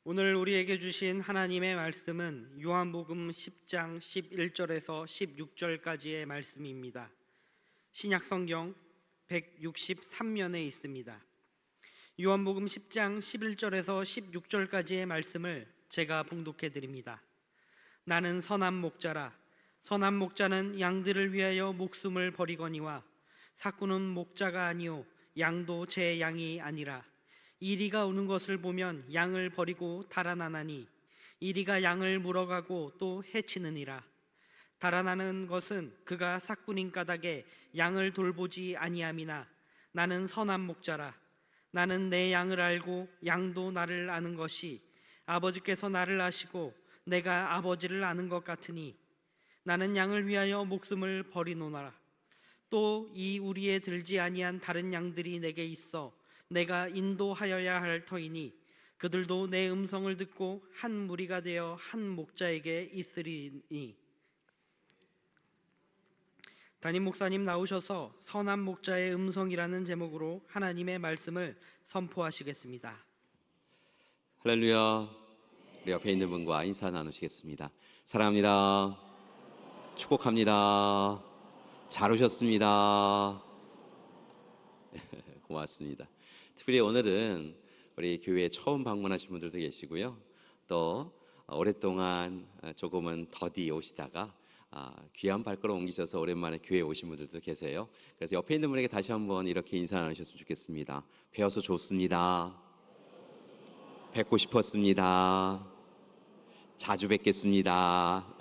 오늘 우리에게 주신 하나님의 말씀은 요한복음 10장 11절에서 16절까지의 말씀입니다. 신약성경 163면에 있습니다. 요한복음 10장 11절에서 16절까지의 말씀을 제가 봉독해 드립니다. 나는 선한 목자라. 선한 목자는 양들을 위하여 목숨을 버리거니와 사꾼은 목자가 아니요 양도 제 양이 아니라. 이리가 오는 것을 보면 양을 버리고 달아나나니 이리가 양을 물어가고 또 해치느니라. 달아나는 것은 그가 삭군인 까닭에 양을 돌보지 아니함이나 나는 선한 목자라. 나는 내 양을 알고 양도 나를 아는 것이 아버지께서 나를 아시고 내가 아버지를 아는 것 같으니 나는 양을 위하여 목숨을 버리노라. 또 이 우리에 들지 아니한 다른 양들이 내게 있어 내가 인도하여야 할 터이니 그들도 내 음성을 듣고 한 무리가 되어 한 목자에게 있으리니. 담임 목사님 나오셔서 선한 목자의 음성이라는 제목으로 하나님의 말씀을 선포하시겠습니다. 할렐루야. 우리 옆에 있는 분과 인사 나누시겠습니다. 사랑합니다. 축복합니다. 잘 오셨습니다. 고맙습니다. 특별히 오늘은 우리 교회에 처음 방문하신 분들도 계시고요. 또 오랫동안 조금은 더디 오시다가 귀한 발걸음 옮기셔서 오랜만에 교회에 오신 분들도 계세요. 그래서 옆에 있는 분에게 다시 한번 이렇게 인사 나누셨으면 좋겠습니다. 뵈어서 좋습니다. 뵙고 싶었습니다. 자주 뵙겠습니다.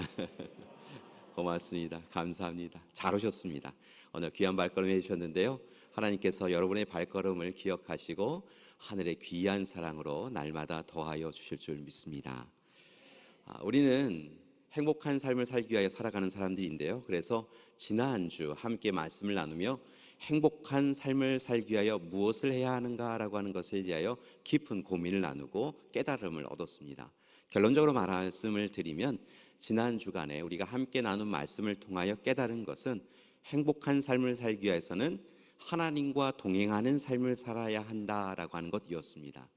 고맙습니다. 감사합니다. 잘 오셨습니다. 오늘 귀한 발걸음 해주셨는데요. 하나님께서 여러분의 발걸음을 기억하시고 하늘의 귀한 사랑으로 날마다 더하여 주실 줄 믿습니다. 우리는 행복한 삶을 살기 위하여 살아가는 사람들인데요. 그래서 지난주 함께 말씀을 나누며 행복한 삶을 살기 위하여 무엇을 해야 하는가라고 하는 것에 대하여 깊은 고민을 나누고 깨달음을 얻었습니다. 결론적으로 말씀을 드리면 지난 주간에 우리가 함께 나눈 말씀을 통하여 깨달은 것은 행복한 삶을 살기 위해서는 하나님과 동행하는 삶을 살아야 한다라고 하는 것이었습니다.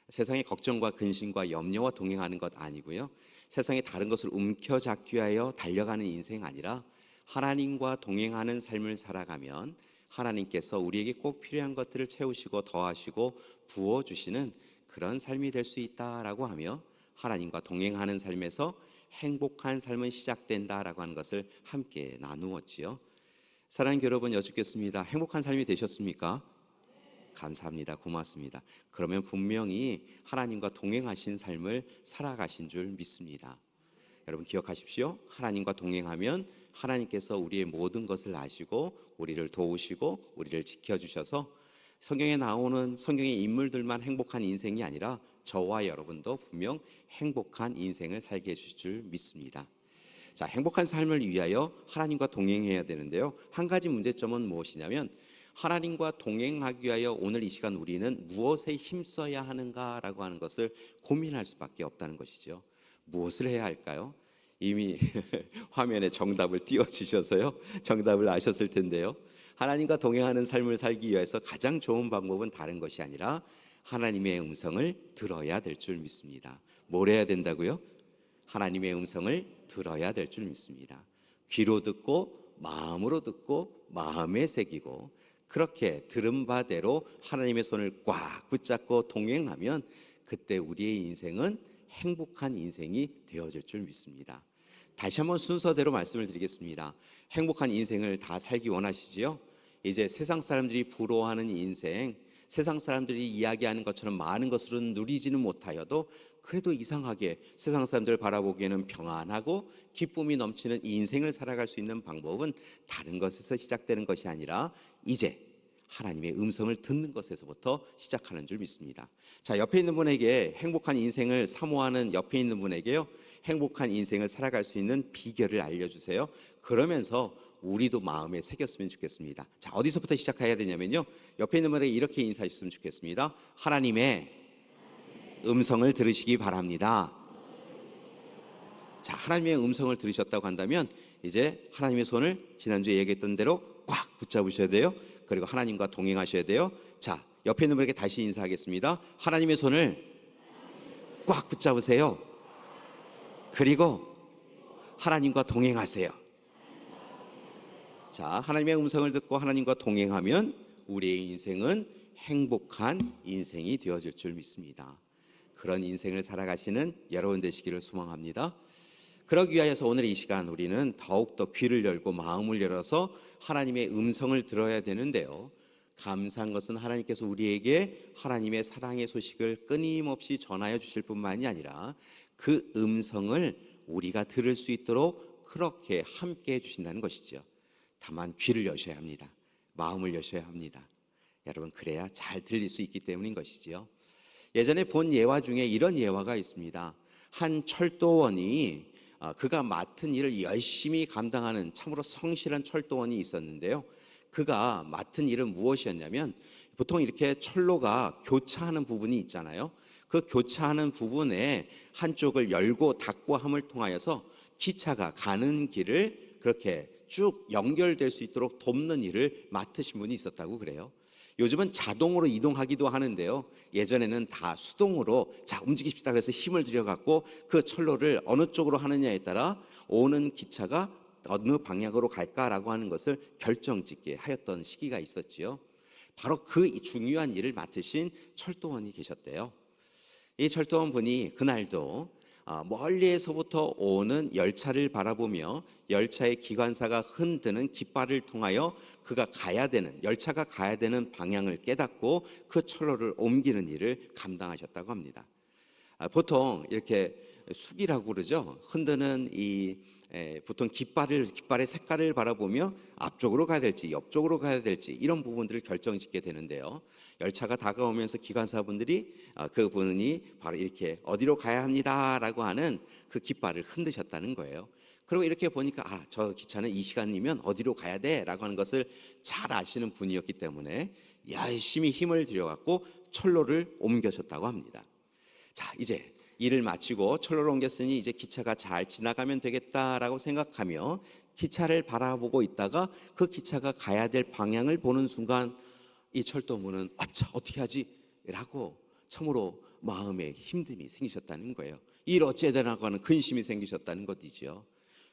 세상의 걱정과 근심과 염려와 동행하는 것 아니고요. 세상의 다른 것을 움켜잡기 위하여 달려가는 인생 아니라 하나님과 동행하는 삶을 살아가면 하나님께서 우리에게 꼭 필요한 것들을 채우시고 더하시고 부어주시는 그런 삶이 될 수 있다라고 하며 하나님과 동행하는 삶에서 행복한 삶은 시작된다라고 하는 것을 함께 나누었지요. 사랑하는 여러분, 여쭙겠습니다. 행복한 삶이 되셨습니까? 감사합니다. 고맙습니다. 그러면 분명히 하나님과 동행하신 삶을 살아가신 줄 믿습니다. 여러분 기억하십시오. 하나님과 동행하면 하나님께서 우리의 모든 것을 아시고 우리를 도우시고 우리를 지켜주셔서 성경에 나오는 성경의 인물들만 행복한 인생이 아니라 저와 여러분도 분명 행복한 인생을 살게 해주실 줄 믿습니다. 자, 행복한 삶을 위하여 하나님과 동행해야 되는데요. 한 가지 문제점은 무엇이냐면 하나님과 동행하기 위하여 오늘 이 시간 우리는 무엇에 힘써야 하는가라고 하는 것을 고민할 수밖에 없다는 것이죠. 무엇을 해야 할까요? 이미 화면에 정답을 띄워주셔서요. 정답을 아셨을 텐데요. 하나님과 동행하는 삶을 살기 위해서 가장 좋은 방법은 다른 것이 아니라 하나님의 음성을 들어야 될 줄 믿습니다. 뭘 해야 된다고요? 하나님의 음성을 들어야 될 줄 믿습니다. 귀로 듣고 마음으로 듣고 마음에 새기고 그렇게 들은 바대로 하나님의 손을 꽉 붙잡고 동행하면 그때 우리의 인생은 행복한 인생이 되어질 줄 믿습니다. 다시 한번 순서대로 말씀을 드리겠습니다. 행복한 인생을 다 살기 원하시지요? 이제 세상 사람들이 부러워하는 인생, 세상 사람들이 이야기하는 것처럼 많은 것으로는 누리지는 못하여도 그래도 이상하게 세상 사람들을 바라보기에는 평안하고 기쁨이 넘치는 인생을 살아갈 수 있는 방법은 다른 것에서 시작되는 것이 아니라 이제 하나님의 음성을 듣는 것에서부터 시작하는 줄 믿습니다. 자, 옆에 있는 분에게 행복한 인생을 사모하는 옆에 있는 분에게요, 행복한 인생을 살아갈 수 있는 비결을 알려주세요. 그러면서 우리도 마음에 새겼으면 좋겠습니다. 자, 어디서부터 시작해야 되냐면요, 옆에 있는 분에게 이렇게 인사하셨으면 좋겠습니다. 하나님의 음성을 들으시기 바랍니다. 자, 하나님의 음성을 들으셨다고 한다면 이제 하나님의 손을 지난주에 얘기했던 대로 꽉 붙잡으셔야 돼요. 그리고 하나님과 동행하셔야 돼요. 자, 옆에 있는 분에게 다시 인사하겠습니다. 하나님의 손을 꽉 붙잡으세요. 그리고 하나님과 동행하세요. 자, 하나님의 음성을 듣고 하나님과 동행하면 우리의 인생은 행복한 인생이 되어질 줄 믿습니다. 그런 인생을 살아가시는 여러분 되시기를 소망합니다. 그러기 위하여서 오늘 이 시간 우리는 더욱더 귀를 열고 마음을 열어서 하나님의 음성을 들어야 되는데요. 감사한 것은 하나님께서 우리에게 하나님의 사랑의 소식을 끊임없이 전하여 주실 뿐만이 아니라 그 음성을 우리가 들을 수 있도록 그렇게 함께 해주신다는 것이죠. 다만 귀를 여셔야 합니다. 마음을 여셔야 합니다. 여러분, 그래야 잘 들릴 수 있기 때문인 것이지요. 예전에 본 예화 중에 이런 예화가 있습니다. 한 철도원이 그가 맡은 일을 열심히 감당하는 참으로 성실한 철도원이 있었는데요. 그가 맡은 일은 무엇이었냐면, 보통 이렇게 철로가 교차하는 부분이 있잖아요. 그 교차하는 부분에 한쪽을 열고 닫고 함을 통하여서 기차가 가는 길을 그렇게 쭉 연결될 수 있도록 돕는 일을 맡으신 분이 있었다고 그래요. 요즘은 자동으로 이동하기도 하는데요. 예전에는 다 수동으로 자 움직입시다 그래서 힘을 들여갖고 그 철로를 어느 쪽으로 하느냐에 따라 오는 기차가 어느 방향으로 갈까라고 하는 것을 결정짓게 하였던 시기가 있었지요. 바로 그 중요한 일을 맡으신 철도원이 계셨대요. 이 철도원 분이 그날도 멀리에서부터 오는 열차를 바라보며 열차의 기관사가 흔드는 깃발을 통하여 그가 가야 되는, 열차가 가야 되는 방향을 깨닫고 그 철로를 옮기는 일을 감당하셨다고 합니다. 보통 이렇게 숙이라고 그러죠. 흔드는 보통 깃발의 색깔을 바라보며 앞쪽으로 가야 될지 옆쪽으로 가야 될지 이런 부분들을 결정짓게 되는데요. 열차가 다가오면서 기관사분들이 그분이 바로 이렇게 어디로 가야 합니다라고 하는 그 깃발을 흔드셨다는 거예요. 그리고 이렇게 보니까 저 기차는 이 시간이면 어디로 가야 돼라고 하는 것을 잘 아시는 분이었기 때문에 열심히 힘을 들여갖고 철로를 옮겨셨다고 합니다. 자, 이제 일을 마치고 철로를 옮겼으니 이제 기차가 잘 지나가면 되겠다라고 생각하며 기차를 바라보고 있다가 그 기차가 가야 될 방향을 보는 순간 이 철도문은 어떻게 하지? 라고 참으로 마음에 힘듦이 생기셨다는 거예요. 일 어찌해야 되나고 하는 근심이 생기셨다는 것이죠.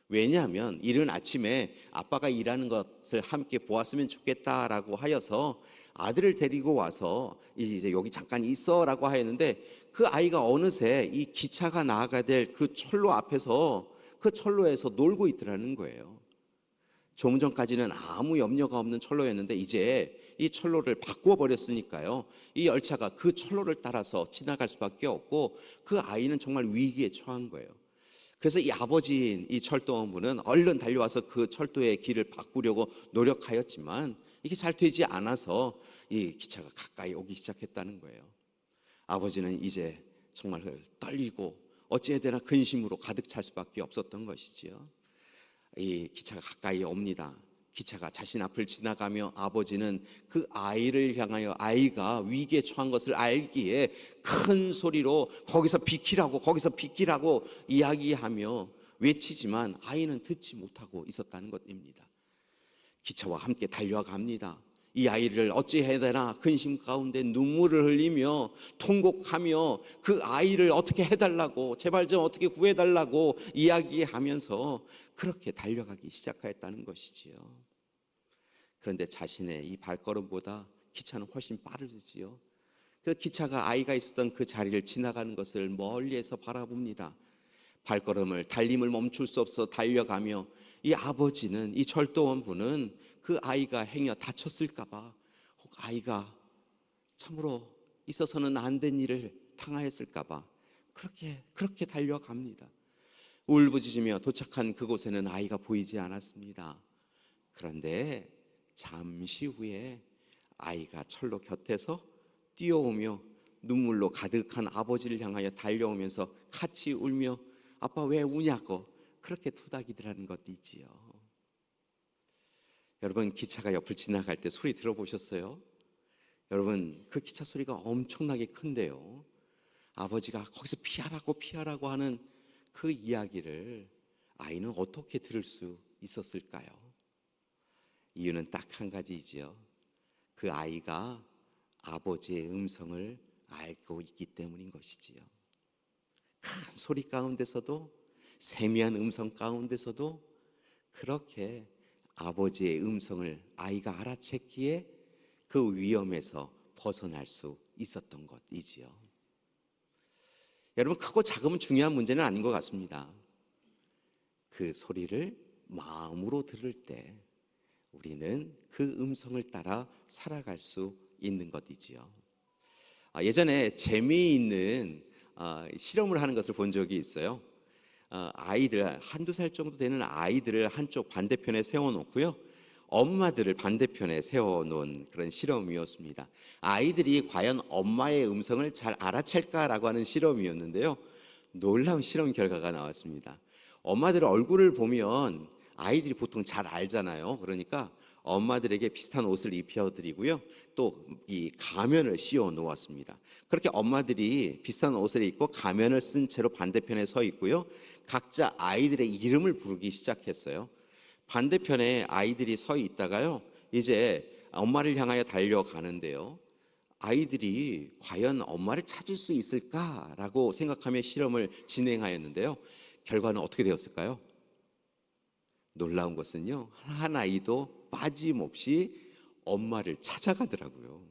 왜냐하면 이른 아침에 아빠가 일하는 것을 함께 보았으면 좋겠다라고 하여서 아들을 데리고 와서 이제 여기 잠깐 있어라고 하였는데 그 아이가 어느새 이 기차가 나아가야 될 그 철로 앞에서 그 철로에서 놀고 있더라는 거예요. 좀 전까지는 아무 염려가 없는 철로였는데 이제 이 철로를 바꾸어 버렸으니까요. 이 열차가 그 철로를 따라서 지나갈 수밖에 없고 그 아이는 정말 위기에 처한 거예요. 그래서 이 아버지인 이 철도원분은 얼른 달려와서 그 철도의 길을 바꾸려고 노력하였지만 이게 잘 되지 않아서 이 기차가 가까이 오기 시작했다는 거예요. 아버지는 이제 정말 떨리고 어찌해야 되나 근심으로 가득 찰 수밖에 없었던 것이지요. 이 기차가 가까이 옵니다. 기차가 자신 앞을 지나가며 아버지는 그 아이를 향하여 아이가 위기에 처한 것을 알기에 큰 소리로 거기서 비키라고 이야기하며 외치지만 아이는 듣지 못하고 있었다는 것입니다. 기차와 함께 달려갑니다. 이 아이를 어찌해야 되나 근심 가운데 눈물을 흘리며 통곡하며 그 아이를 어떻게 해달라고 제발 좀 어떻게 구해달라고 이야기하면서 그렇게 달려가기 시작하였다는 것이지요. 그런데 자신의 이 발걸음보다 기차는 훨씬 빠르지요. 그 기차가 아이가 있었던 그 자리를 지나가는 것을 멀리에서 바라봅니다. 달림을 멈출 수 없어 달려가며 이 아버지는 이 철도원 분은 그 아이가 행여 다쳤을까봐 혹 아이가 참으로 있어서는 안 된 일을 당하였을까봐 그렇게 달려갑니다. 울부짖으며 도착한 그곳에는 아이가 보이지 않았습니다. 그런데 잠시 후에 아이가 철로 곁에서 뛰어오며 눈물로 가득한 아버지를 향하여 달려오면서 같이 울며 아빠 왜 우냐고 그렇게 토닥이더라는 것이지요. 여러분, 기차가 옆을 지나갈 때 소리 들어보셨어요? 여러분, 그 기차 소리가 엄청나게 큰데요. 아버지가 거기서 피하라고 하는 그 이야기를 아이는 어떻게 들을 수 있었을까요? 이유는 딱 한 가지이지요. 그 아이가 아버지의 음성을 알고 있기 때문인 것이지요. 큰 소리 가운데서도, 세미한 음성 가운데서도 그렇게 아버지의 음성을 아이가 알아챘기에 그 위험에서 벗어날 수 있었던 것이지요. 여러분, 크고 작으면 중요한 문제는 아닌 것 같습니다. 그 소리를 마음으로 들을 때 우리는 그 음성을 따라 살아갈 수 있는 것이지요. 예전에 재미있는 실험을 하는 것을 본 적이 있어요. 아이들, 한두 살 정도 되는 아이들을 한쪽 반대편에 세워놓고요, 엄마들을 반대편에 세워놓은 그런 실험이었습니다. 아이들이 과연 엄마의 음성을 잘 알아챌까라고 하는 실험이었는데요, 놀라운 실험 결과가 나왔습니다. 엄마들 얼굴을 보면 아이들이 보통 잘 알잖아요. 그러니까 엄마들에게 비슷한 옷을 입혀드리고요, 또 이 가면을 씌워 놓았습니다. 그렇게 엄마들이 비슷한 옷을 입고 가면을 쓴 채로 반대편에 서 있고요, 각자 아이들의 이름을 부르기 시작했어요. 반대편에 아이들이 서 있다가요, 이제 엄마를 향하여 달려가는데요, 아이들이 과연 엄마를 찾을 수 있을까라고 생각하며 실험을 진행하였는데요, 결과는 어떻게 되었을까요? 놀라운 것은요, 한 아이도 빠짐없이 엄마를 찾아가더라고요.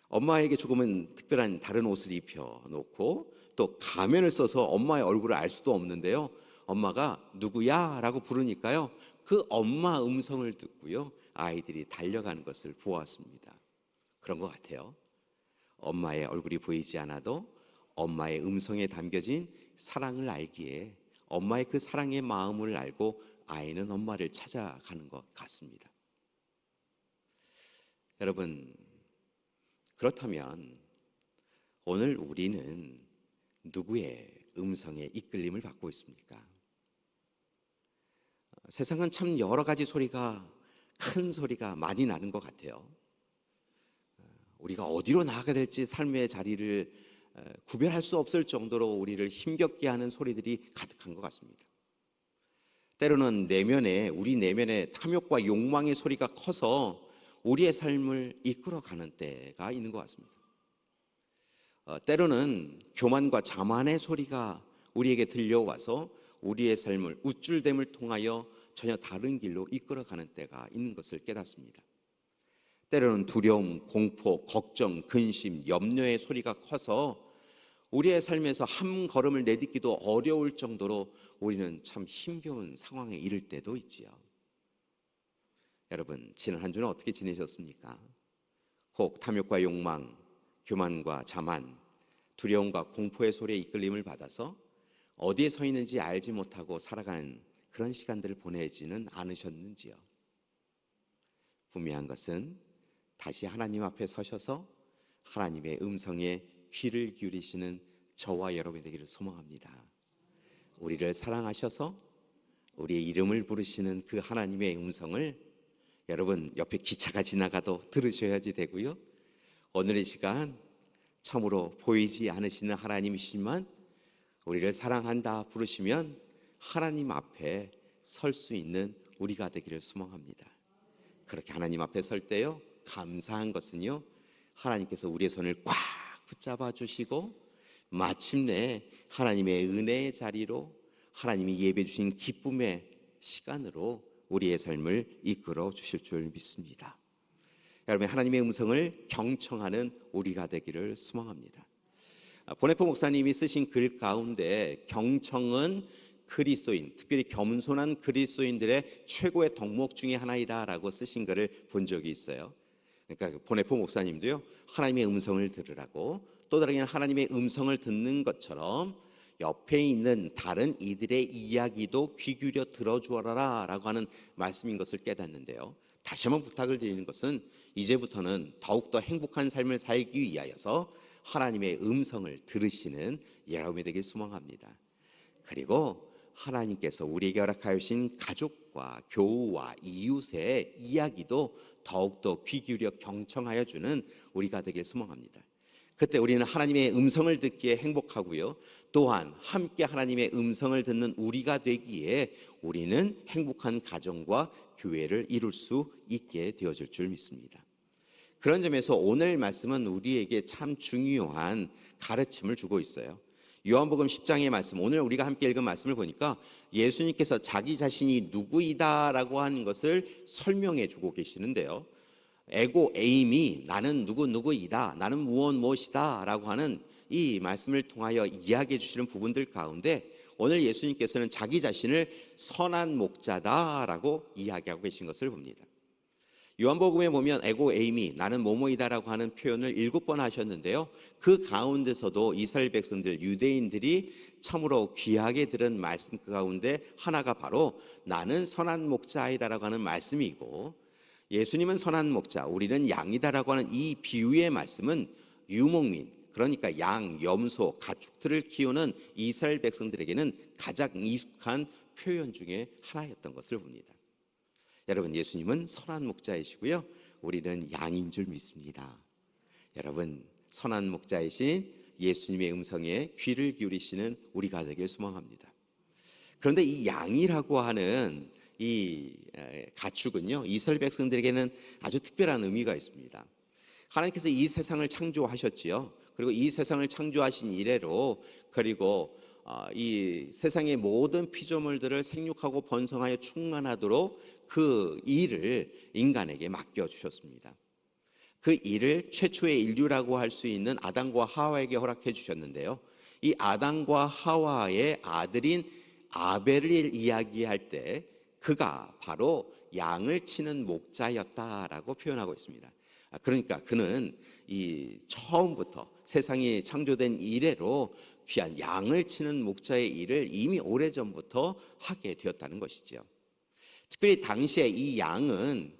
엄마에게 조금은 특별한 다른 옷을 입혀 놓고 또 가면을 써서 엄마의 얼굴을 알 수도 없는데요, 엄마가 누구야? 라고 부르니까요, 그 엄마 음성을 듣고요, 아이들이 달려가는 것을 보았습니다. 그런 것 같아요. 엄마의 얼굴이 보이지 않아도 엄마의 음성에 담겨진 사랑을 알기에 엄마의 그 사랑의 마음을 알고 아이는 엄마를 찾아가는 것 같습니다. 여러분, 그렇다면 오늘 우리는 누구의 음성에 이끌림을 받고 있습니까? 세상은 참 여러 가지 소리가, 큰 소리가 많이 나는 것 같아요. 우리가 어디로 나아가야 될지 삶의 자리를 구별할 수 없을 정도로 우리를 힘겹게 하는 소리들이 가득한 것 같습니다. 때로는 우리 내면에 탐욕과 욕망의 소리가 커서 우리의 삶을 이끌어가는 때가 있는 것 같습니다. 때로는 교만과 자만의 소리가 우리에게 들려와서 우리의 삶을 우쭐댐을 통하여 전혀 다른 길로 이끌어가는 때가 있는 것을 깨닫습니다. 때로는 두려움, 공포, 걱정, 근심, 염려의 소리가 커서 우리의 삶에서 한 걸음을 내딛기도 어려울 정도로 우리는 참 힘겨운 상황에 이를 때도 있지요. 여러분, 지난 한 주는 어떻게 지내셨습니까? 혹 탐욕과 욕망, 교만과 자만, 두려움과 공포의 소리에 이끌림을 받아서 어디에 서 있는지 알지 못하고 살아가는 그런 시간들을 보내지는 않으셨는지요? 분명한 것은 다시 하나님 앞에 서셔서 하나님의 음성에 귀를 기울이시는 저와 여러분이 되기를 소망합니다. 우리를 사랑하셔서 우리의 이름을 부르시는 그 하나님의 음성을 여러분, 옆에 기차가 지나가도 들으셔야지 되고요, 오늘의 시간 참으로 보이지 않으시는 하나님이시지만 우리를 사랑한다 부르시면 하나님 앞에 설 수 있는 우리가 되기를 소망합니다. 그렇게 하나님 앞에 설 때요, 감사한 것은요, 하나님께서 우리의 손을 꽉 붙잡아 주시고 마침내 하나님의 은혜의 자리로, 하나님이 예배해 주신 기쁨의 시간으로 우리의 삶을 이끌어 주실 줄 믿습니다. 여러분, 하나님의 음성을 경청하는 우리가 되기를 소망합니다. 보네포 목사님이 쓰신 글 가운데 경청은 그리스도인, 특별히 겸손한 그리스도인들의 최고의 덕목 중에 하나이다라고 쓰신 글을 본 적이 있어요. 그러니까 보네포 목사님도요, 하나님의 음성을 들으라고, 또 다른 하나님의 음성을 듣는 것처럼 옆에 있는 다른 이들의 이야기도 귀 기울여 들어주어라 라고 하는 말씀인 것을 깨닫는데요, 다시 한번 부탁을 드리는 것은 이제부터는 더욱더 행복한 삶을 살기 위하여서 하나님의 음성을 들으시는 여러분이 되길 소망합니다. 그리고 하나님께서 우리에게 허락하여 주신 가족과 교우와 이웃의 이야기도 더욱더 귀 기울여 경청하여 주는 우리가 되길 소망합니다. 그때 우리는 하나님의 음성을 듣기에 행복하고요, 또한 함께 하나님의 음성을 듣는 우리가 되기에 우리는 행복한 가정과 교회를 이룰 수 있게 되어질 줄 믿습니다. 그런 점에서 오늘 말씀은 우리에게 참 중요한 가르침을 주고 있어요. 요한복음 10장의 말씀, 오늘 우리가 함께 읽은 말씀을 보니까 예수님께서 자기 자신이 누구이다라고 하는 것을 설명해 주고 계시는데요. 에고 에임이 나는 누구이다, 나는 무엇이다 라고 하는 이 말씀을 통하여 이야기해 주시는 부분들 가운데 오늘 예수님께서는 자기 자신을 선한 목자다라고 이야기하고 계신 것을 봅니다. 요한복음에 보면 에고 에이미 나는 뭐뭐이다라고 하는 표현을 7번 하셨는데요. 그 가운데서도 이스라엘 백성들 유대인들이 참으로 귀하게 들은 말씀 그 가운데 하나가 바로 나는 선한 목자이다라고 하는 말씀이고, 예수님은 선한 목자, 우리는 양이다라고 하는 이 비유의 말씀은 유목민, 그러니까 양, 염소, 가축들을 키우는 이스라엘 백성들에게는 가장 익숙한 표현 중에 하나였던 것을 봅니다. 여러분, 예수님은 선한 목자이시고요, 우리는 양인 줄 믿습니다. 여러분, 선한 목자이신 예수님의 음성에 귀를 기울이시는 우리가 되길 소망합니다. 그런데 이 양이라고 하는 이 가축은요, 이스라엘 백성들에게는 아주 특별한 의미가 있습니다. 하나님께서 이 세상을 창조하셨지요. 그리고 이 세상을 창조하신 이래로, 그리고 이 세상의 모든 피조물들을 생육하고 번성하여 충만하도록 그 일을 인간에게 맡겨주셨습니다. 그 일을 최초의 인류라고 할 수 있는 아담과 하와에게 허락해 주셨는데요. 이 아담과 하와의 아들인 아벨을 이야기할 때 그가 바로 양을 치는 목자였다라고 표현하고 있습니다. 그러니까 그는 이 처음부터 세상이 창조된 이래로 귀한 양을 치는 목자의 일을 이미 오래전부터 하게 되었다는 것이죠. 특별히 당시에 이 양은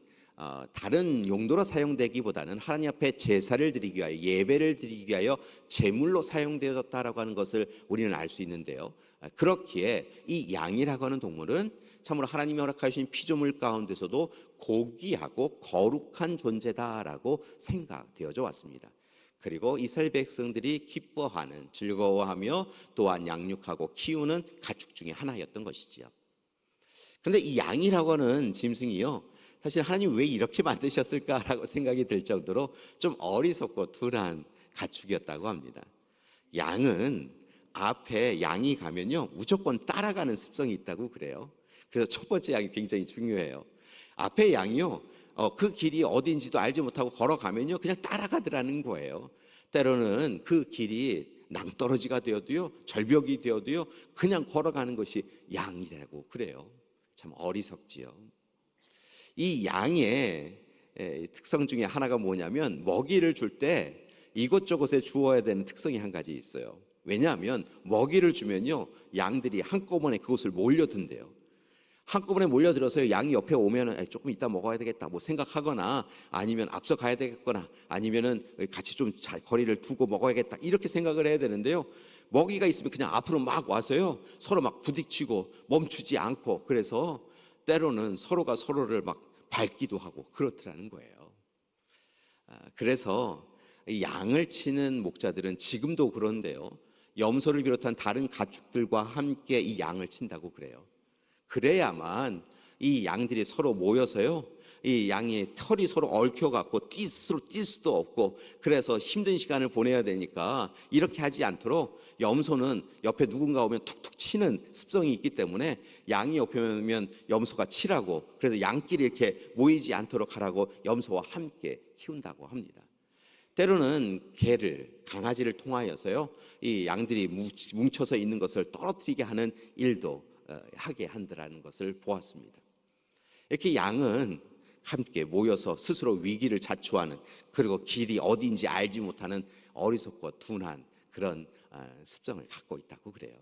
다른 용도로 사용되기보다는 하나님 앞에 제사를 드리기 위하여, 예배를 드리기 위하여 제물로 사용되었다라고 하는 것을 우리는 알 수 있는데요. 그렇기에 이 양이라고 하는 동물은 참으로 하나님이 허락하신 피조물 가운데서도 고귀하고 거룩한 존재다라고 생각되어져 왔습니다. 그리고 이스라엘 백성들이 기뻐하는, 즐거워하며 또한 양육하고 키우는 가축 중에 하나였던 것이지요. 그런데 이 양이라고 하는 짐승이요, 사실 하나님 왜 이렇게 만드셨을까라고 생각이 들 정도로 좀 어리석고 둔한 가축이었다고 합니다. 양은 앞에 양이 가면요 무조건 따라가는 습성이 있다고 그래요. 그래서 첫 번째 양이 굉장히 중요해요. 앞에 양이요 그 길이 어딘지도 알지 못하고 걸어가면요 그냥 따라가더라는 거예요. 때로는 그 길이 낭떠러지가 되어도요, 절벽이 되어도요, 그냥 걸어가는 것이 양이라고 그래요. 참 어리석지요. 이 양의 특성 중에 하나가 뭐냐면 먹이를 줄 때 이곳저곳에 주어야 되는 특성이 한 가지 있어요. 왜냐하면 먹이를 주면요 양들이 한꺼번에 그곳을 몰려든대요. 한꺼번에 몰려들어서 양이 옆에 오면은 조금 이따 먹어야 되겠다 뭐 생각하거나, 아니면 앞서 가야 되겠거나, 아니면은 같이 좀 거리를 두고 먹어야겠다 이렇게 생각을 해야 되는데요. 먹이가 있으면 그냥 앞으로 막 와서요 서로 막 부딪히고 멈추지 않고, 그래서 때로는 서로가 서로를 막 밟기도 하고 그렇더라는 거예요. 그래서 이 양을 치는 목자들은 지금도 그런데요, 염소를 비롯한 다른 가축들과 함께 이 양을 친다고 그래요. 그래야만 이 양들이 서로 모여서요 이 양의 털이 서로 얽혀갖고 뛸 수도 없고, 그래서 힘든 시간을 보내야 되니까 이렇게 하지 않도록 염소는 옆에 누군가 오면 툭툭 치는 습성이 있기 때문에 양이 옆에 오면 염소가 치라고, 그래서 양끼리 이렇게 모이지 않도록 하라고 염소와 함께 키운다고 합니다. 때로는 개를, 강아지를 통하여서요 이 양들이 뭉쳐서 있는 것을 떨어뜨리게 하는 일도 하게 한다는 것을 보았습니다. 이렇게 양은 함께 모여서 스스로 위기를 자초하는, 그리고 길이 어디인지 알지 못하는 어리석고 둔한 그런 습성을 갖고 있다고 그래요.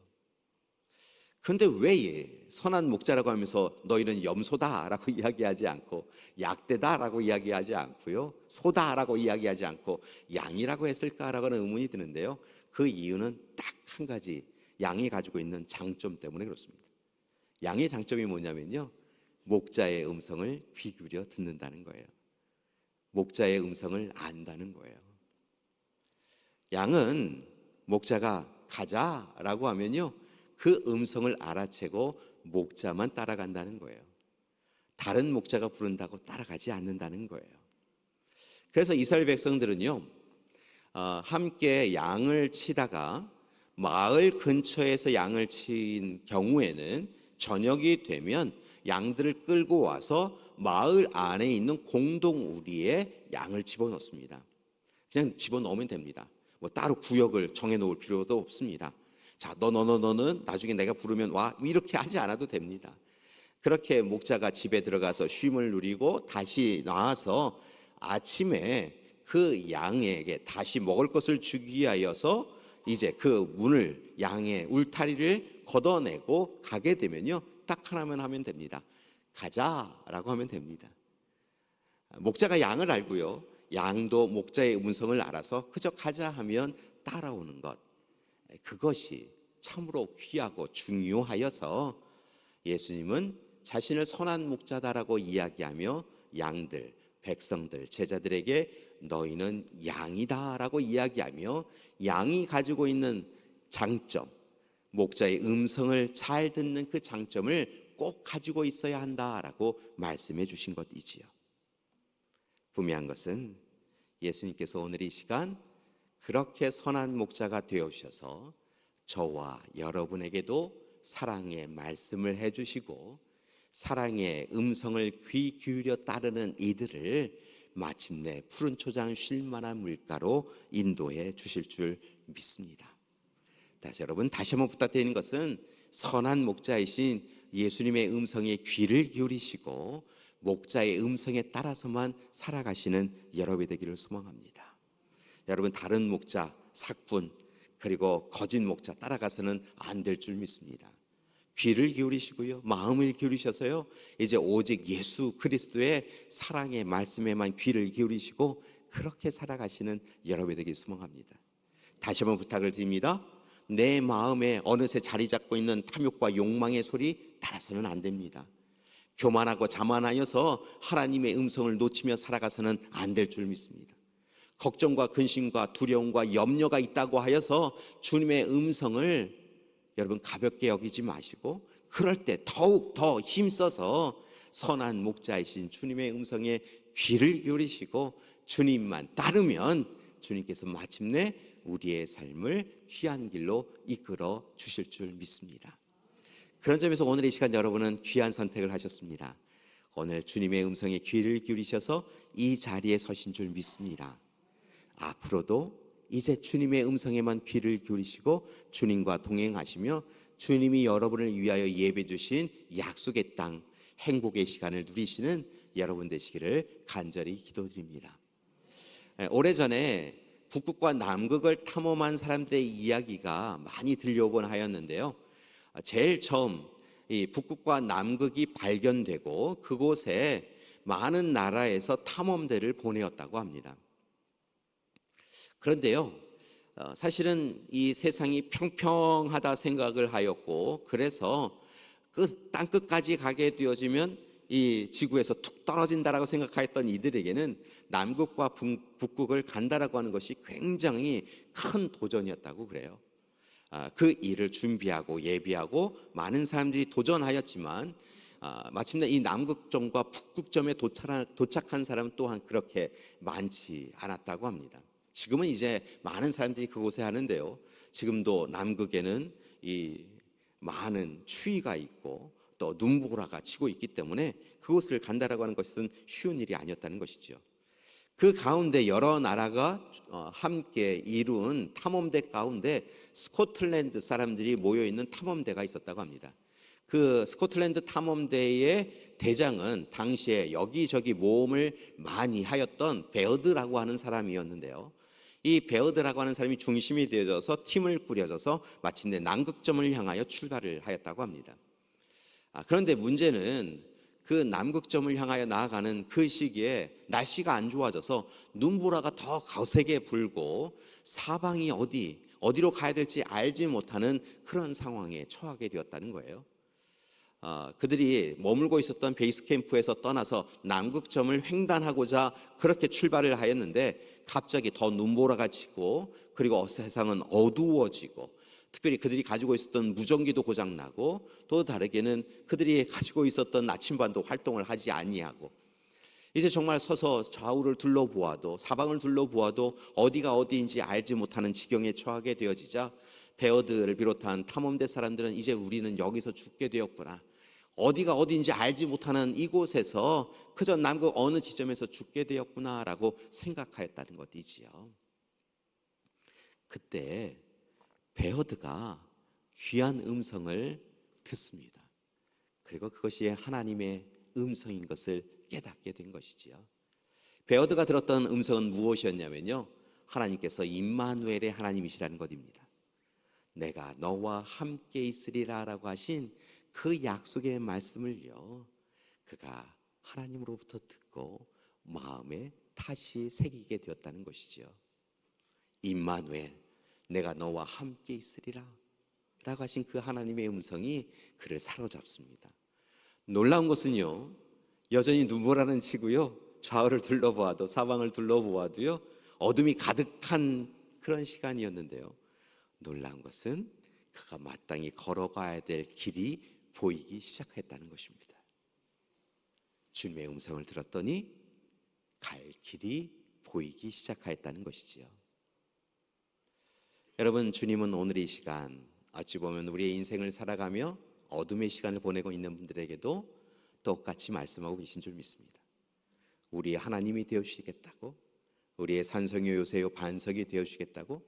그런데 왜 선한 목자라고 하면서 너희는 염소다라고 이야기하지 않고, 약대다라고 이야기하지 않고요, 소다라고 이야기하지 않고 양이라고 했을까라고 하는 의문이 드는데요. 그 이유는 딱 한 가지, 양이 가지고 있는 장점 때문에 그렇습니다. 양의 장점이 뭐냐면요, 목자의 음성을 귀 기울여 듣는다는 거예요. 목자의 음성을 안다는 거예요. 양은 목자가 가자라고 하면요 그 음성을 알아채고 목자만 따라간다는 거예요. 다른 목자가 부른다고 따라가지 않는다는 거예요. 그래서 이스라엘 백성들은요 함께 양을 치다가 마을 근처에서 양을 치인 경우에는 저녁이 되면 양들을 끌고 와서 마을 안에 있는 공동 우리에 양을 집어넣습니다. 그냥 집어넣으면 됩니다. 뭐 따로 구역을 정해놓을 필요도 없습니다. 자, 너는 나중에 내가 부르면 와, 이렇게 하지 않아도 됩니다. 그렇게 목자가 집에 들어가서 쉼을 누리고 다시 나와서 아침에 그 양에게 다시 먹을 것을 주기 위하여서 이제 그 문을, 양의 울타리를 걷어내고 가게 되면요, 딱 하나만 하면 됩니다. 가자라고 하면 됩니다. 목자가 양을 알고요, 양도 목자의 음성을 알아서 그저 가자 하면 따라오는 것, 그것이 참으로 귀하고 중요하여서 예수님은 자신을 선한 목자다라고 이야기하며 양들, 백성들, 제자들에게 너희는 양이다라고 이야기하며 양이 가지고 있는 장점, 목자의 음성을 잘 듣는 그 장점을 꼭 가지고 있어야 한다라고 말씀해 주신 것이지요. 분명한 것은 예수님께서 오늘 이 시간 그렇게 선한 목자가 되어 주셔서 저와 여러분에게도 사랑의 말씀을 해주시고 사랑의 음성을 귀 기울여 따르는 이들을 마침내 푸른 초장 쉴 만한 물가로 인도해 주실 줄 믿습니다. 다시 여러분, 다시 한번 부탁드리는 것은 선한 목자이신 예수님의 음성에 귀를 기울이시고 목자의 음성에 따라서만 살아가시는 여러분이 되기를 소망합니다. 여러분, 다른 목자, 사꾼, 그리고 거짓 목자 따라가서는 안 될 줄 믿습니다. 귀를 기울이시고요, 마음을 기울이셔서요, 이제 오직 예수 그리스도의 사랑의 말씀에만 귀를 기울이시고 그렇게 살아가시는 여러분이 되길 소망합니다. 다시 한번 부탁을 드립니다. 내 마음에 어느새 자리 잡고 있는 탐욕과 욕망의 소리 따라서는 안 됩니다. 교만하고 자만하여서 하나님의 음성을 놓치며 살아가서는 안 될 줄 믿습니다. 걱정과 근심과 두려움과 염려가 있다고 하여서 주님의 음성을 여러분 가볍게 여기지 마시고 그럴 때 더욱 더 힘써서 선한 목자이신 주님의 음성에 귀를 기울이시고 주님만 따르면 주님께서 마침내 우리의 삶을 귀한 길로 이끌어 주실 줄 믿습니다. 그런 점에서 오늘 이 시간 여러분은 귀한 선택을 하셨습니다. 오늘 주님의 음성에 귀를 기울이셔서 이 자리에 서신 줄 믿습니다. 앞으로도 이제 주님의 음성에만 귀를 기울이시고 주님과 동행하시며 주님이 여러분을 위하여 예배 주신 약속의 땅, 행복의 시간을 누리시는 여러분 되시기를 간절히 기도드립니다. 오래전에 북극과 남극을 탐험한 사람들의 이야기가 많이 들려오곤 하였는데요, 제일 처음 이 북극과 남극이 발견되고 그곳에 많은 나라에서 탐험대를 보내었다고 합니다. 그런데요, 사실은 이 세상이 평평하다 생각을 하였고 그래서 그 땅끝까지 가게 되어지면 이 지구에서 툭 떨어진다라고 생각하였던 이들에게는 남극과 북극을 간다라고 하는 것이 굉장히 큰 도전이었다고 그래요. 그 일을 준비하고 예비하고 많은 사람들이 도전하였지만 마침내 이 남극점과 북극점에 도착한 사람 또한 그렇게 많지 않았다고 합니다. 지금은 이제 많은 사람들이 그곳에 하는데요, 지금도 남극에는 이 많은 추위가 있고 또 눈보라가 치고 있기 때문에 그곳을 간다라고 하는 것은 쉬운 일이 아니었다는 것이죠. 그 가운데 여러 나라가 함께 이룬 탐험대 가운데 스코틀랜드 사람들이 모여있는 탐험대가 있었다고 합니다. 그 스코틀랜드 탐험대의 대장은 당시에 여기저기 모험을 많이 하였던 베어드라고 하는 사람이었는데요, 이 베어드라고 하는 사람이 중심이 되어져서 팀을 꾸려져서 마침내 남극점을 향하여 출발을 하였다고 합니다. 그런데 문제는 그 남극점을 향하여 나아가는 그 시기에 날씨가 안 좋아져서 눈보라가 더 거세게 불고 사방이 어디로 가야 될지 알지 못하는 그런 상황에 처하게 되었다는 거예요. 그들이 머물고 있었던 베이스 캠프에서 떠나서 남극점을 횡단하고자 그렇게 출발을 하였는데 갑자기 더 눈보라가 치고 그리고 세상은 어두워지고 특별히 그들이 가지고 있었던 무전기도 고장나고 또 다르게는 그들이 가지고 있었던 나침반도 활동을 하지 아니하고 이제 정말 서서 좌우를 둘러보아도, 사방을 둘러보아도 어디가 어디인지 알지 못하는 지경에 처하게 되어지자 베어드를 비롯한 탐험대 사람들은 이제 우리는 여기서 죽게 되었구나, 어디가 어디인지 알지 못하는 이곳에서 그저 남극 어느 지점에서 죽게 되었구나라고 생각하였다는 것이지요. 그때 베어드가 귀한 음성을 듣습니다. 그리고 그것이 하나님의 음성인 것을 깨닫게 된 것이지요. 베어드가 들었던 음성은 무엇이었냐면요, 하나님께서 임마누엘의 하나님이시라는 것입니다. 내가 너와 함께 있으리라 라고 하신 그 약속의 말씀을요, 그가 하나님으로부터 듣고 마음에 다시 새기게 되었다는 것이죠. 임마누엘, 내가 너와 함께 있으리라 라고 하신 그 하나님의 음성이 그를 사로잡습니다. 놀라운 것은요, 여전히 눈보라는 치고요, 좌우를 둘러보아도, 사방을 둘러보아도요, 어둠이 가득한 그런 시간이었는데요, 놀라운 것은 그가 마땅히 걸어가야 될 길이 보이기 시작했다는 것입니다. 주님의 음성을 들었더니 갈 길이 보이기 시작했다는 것이지요. 여러분, 주님은 오늘 이 시간, 어찌 보면 우리의 인생을 살아가며 어둠의 시간을 보내고 있는 분들에게도 똑같이 말씀하고 계신 줄 믿습니다. 우리의 하나님이 되어주시겠다고, 우리의 산성요 요새요 반석이 되어주시겠다고,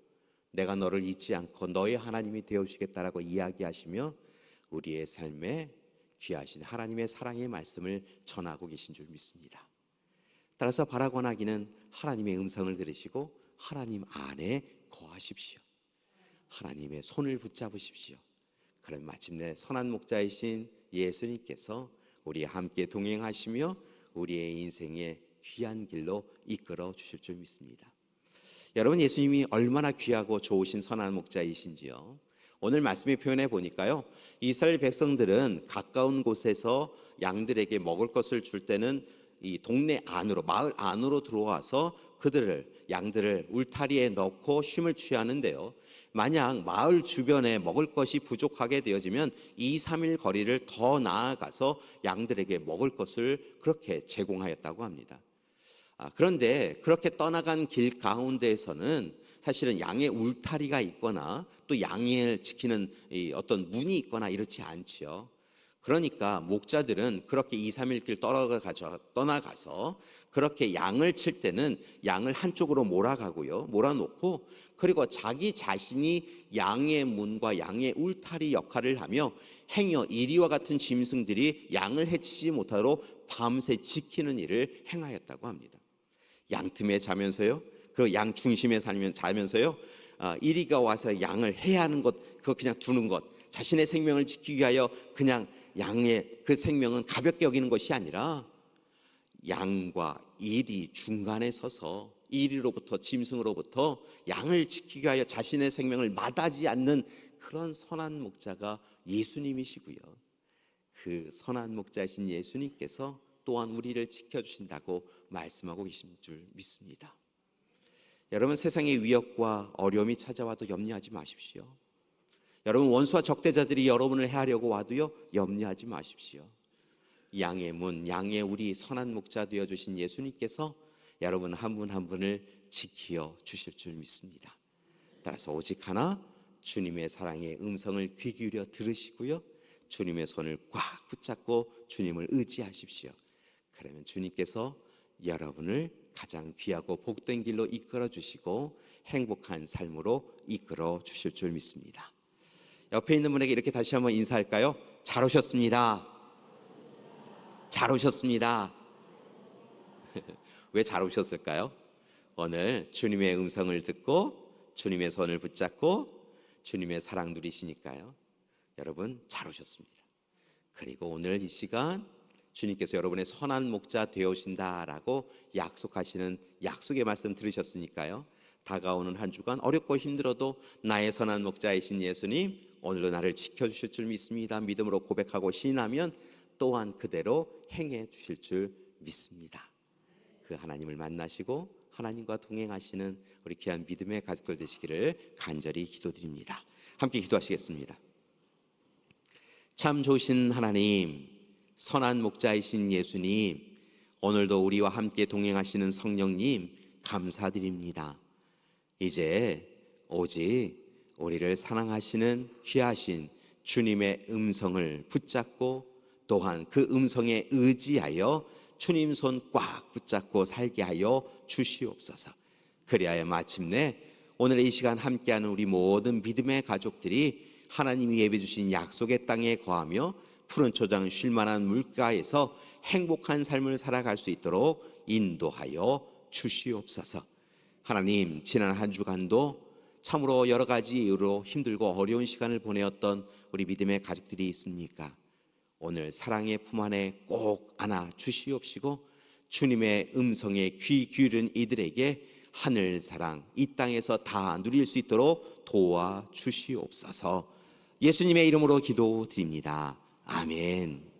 내가 너를 잊지 않고 너의 하나님이 되어주시겠다라고 이야기하시며 우리의 삶에 귀하신 하나님의 사랑의 말씀을 전하고 계신 줄 믿습니다. 따라서 바라고 하기는 하나님의 음성을 들으시고 하나님 안에 거하십시오. 하나님의 손을 붙잡으십시오. 그럼 마침내 선한 목자이신 예수님께서 우리와 함께 동행하시며 우리의 인생의 귀한 길로 이끌어 주실 줄 믿습니다. 여러분, 예수님이 얼마나 귀하고 좋으신 선한 목자이신지요, 오늘 말씀에 표현해 보니까요, 이스라엘 백성들은 가까운 곳에서 양들에게 먹을 것을 줄 때는 이 동네 안으로, 마을 안으로 들어와서 양들을 울타리에 넣고 쉼을 취하는데요, 만약 마을 주변에 먹을 것이 부족하게 되어지면 2, 3일 거리를 더 나아가서 양들에게 먹을 것을 그렇게 제공하였다고 합니다. 그런데 그렇게 떠나간 길 가운데에서는 사실은 양의 울타리가 있거나 또 양을 지키는 어떤 문이 있거나 이렇지 않지요. 그러니까 목자들은 그렇게 2, 3일 길 떠나가서 그렇게 양을 칠 때는 양을 한쪽으로 몰아놓고 그리고 자기 자신이 양의 문과 양의 울타리 역할을 하며 행여 이리와 같은 짐승들이 양을 해치지 못하도록 밤새 지키는 일을 행하였다고 합니다. 양 틈에 자면서요, 그리고 양 중심에 자면서요, 이리가 와서 양을 해야 하는 것, 그거 그냥 두는 것, 자신의 생명을 지키기 위하여 그냥 양의 그 생명은 가볍게 여기는 것이 아니라 양과 일이 중간에 서서 이리로부터, 짐승으로부터 양을 지키기 위하여 자신의 생명을 마다하지 않는 그런 선한 목자가 예수님이시고요, 그 선한 목자이신 예수님께서 또한 우리를 지켜주신다고 말씀하고 계신 줄 믿습니다. 여러분, 세상의 위협과 어려움이 찾아와도 염려하지 마십시오. 여러분, 원수와 적대자들이 여러분을 해하려고 와도요, 염려하지 마십시오. 양의 문, 양의 우리 선한 목자 되어주신 예수님께서 여러분 한 분 한 분을 지켜 주실 줄 믿습니다. 따라서 오직 하나, 주님의 사랑의 음성을 귀 기울여 들으시고요, 주님의 손을 꽉 붙잡고 주님을 의지하십시오. 그러면 주님께서 여러분을 가장 귀하고 복된 길로 이끌어 주시고 행복한 삶으로 이끌어 주실 줄 믿습니다. 옆에 있는 분에게 이렇게 다시 한번 인사할까요? 잘 오셨습니다. 잘 오셨습니다. 왜 잘 오셨을까요? 오늘 주님의 음성을 듣고 주님의 손을 붙잡고 주님의 사랑 누리시니까요. 여러분, 잘 오셨습니다. 그리고 오늘 이 시간 주님께서 여러분의 선한 목자 되어신다라고 약속하시는 약속의 말씀 들으셨으니까요, 다가오는 한 주간 어렵고 힘들어도 나의 선한 목자이신 예수님, 오늘도 나를 지켜주실 줄 믿습니다. 믿음으로 고백하고 신하면 또한 그대로 행해 주실 줄 믿습니다. 그 하나님을 만나시고 하나님과 동행하시는 우리 귀한 믿음의 가족들 되시기를 간절히 기도드립니다. 함께 기도하시겠습니다. 참 좋으신 하나님, 선한 목자이신 예수님, 오늘도 우리와 함께 동행하시는 성령님 감사드립니다. 이제 오직 우리를 사랑하시는 귀하신 주님의 음성을 붙잡고 또한 그 음성에 의지하여 주님 손 꽉 붙잡고 살게 하여 주시옵소서. 그리하여 마침내 오늘 이 시간 함께하는 우리 모든 믿음의 가족들이 하나님이 예배 주신 약속의 땅에 거하며 푸른 초장 쉴만한 물가에서 행복한 삶을 살아갈 수 있도록 인도하여 주시옵소서. 하나님, 지난 한 주간도 참으로 여러 가지 이유로 힘들고 어려운 시간을 보내었던 우리 믿음의 가족들이 있습니까? 오늘 사랑의 품 안에 꼭 안아 주시옵시고 주님의 음성에 귀 기울인 이들에게 하늘 사랑 이 땅에서 다 누릴 수 있도록 도와 주시옵소서. 예수님의 이름으로 기도드립니다. 아멘.